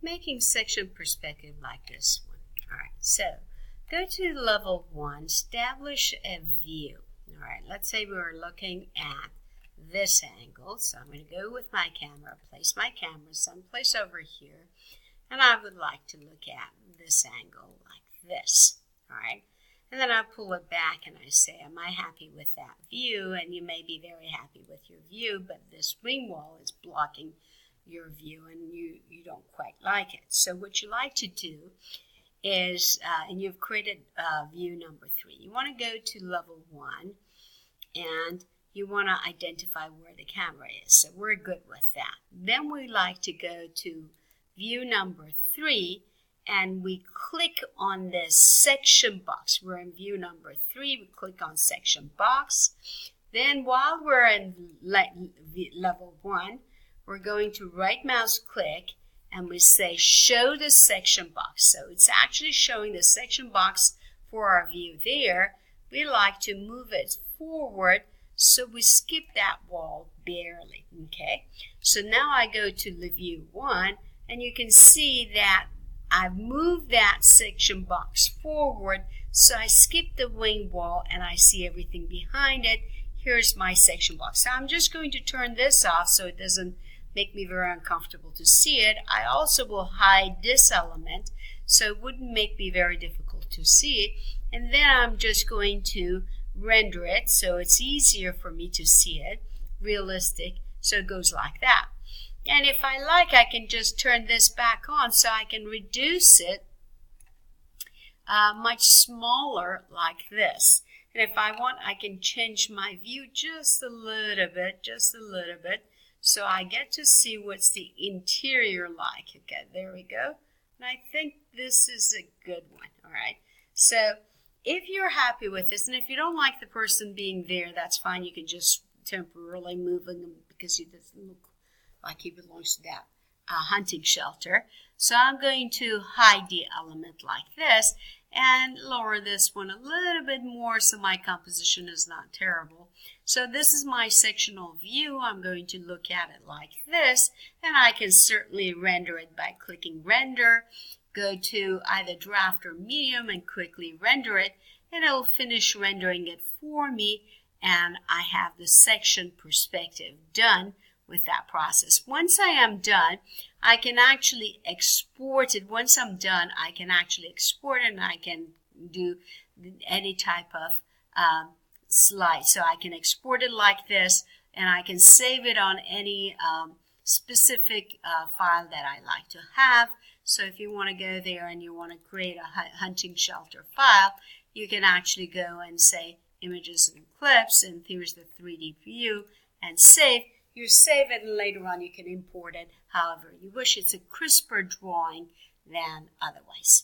making section perspective like this one. All right, so go to level 1, establish a view. All right, let's say we're looking at this angle. So I'm going to go with my camera, place my camera someplace over here, and I would like to look at this angle like this. All right, and then I pull it back and I say, am I happy with that view? And you may be very happy with your view, but this wing wall is blocking your view and you don't quite like it. So what you like to do is, and you've created view number 3, you want to go to level 1 and you want to identify where the camera is. So we're good with that. Then we like to go to view number 3 and we click on this section box. We're in view number 3, we click on section box. Then while we're in level 1, we're going to right mouse click and we say show the section box. So it's actually showing the section box for our view there. We like to move it forward so we skip that wall barely. Okay, so now I go to the view 1 and you can see that I've moved that section box forward, so I skip the wing wall and I see everything behind it. Here's my section box. So I'm just going to turn this off so it doesn't make me very uncomfortable to see it. I also will hide this element so it wouldn't make me very difficult to see it. And then I'm just going to render it so it's easier for me to see it, realistic, so it goes like that. And if I like, I can just turn this back on so I can reduce it much smaller like this. And if I want, I can change my view just a little bit, so I get to see what's the interior like. Okay, there we go. And I think this is a good one, all right? So if you're happy with this, and if you don't like the person being there, that's fine. You can just temporarily move them because he doesn't look like he belongs to that hunting shelter. So I'm going to hide the element like this and lower this one a little bit more so my composition is not terrible. So this is my sectional view. I'm going to look at it like this, and I can certainly render it by clicking render, go to either draft or medium and quickly render it, and it'll finish rendering it for me, and I have the section perspective done with that process. Once I am done, I can actually export it. Once I'm done, I can actually export it and I can do any type of slide. So I can export it like this and I can save it on any specific file that I like to have. So if you want to go there and you want to create a hunting shelter file, you can actually go and say images and clips, and here's the 3D view, and save. You save it and later on you can import it however you wish. It's a crisper drawing than otherwise.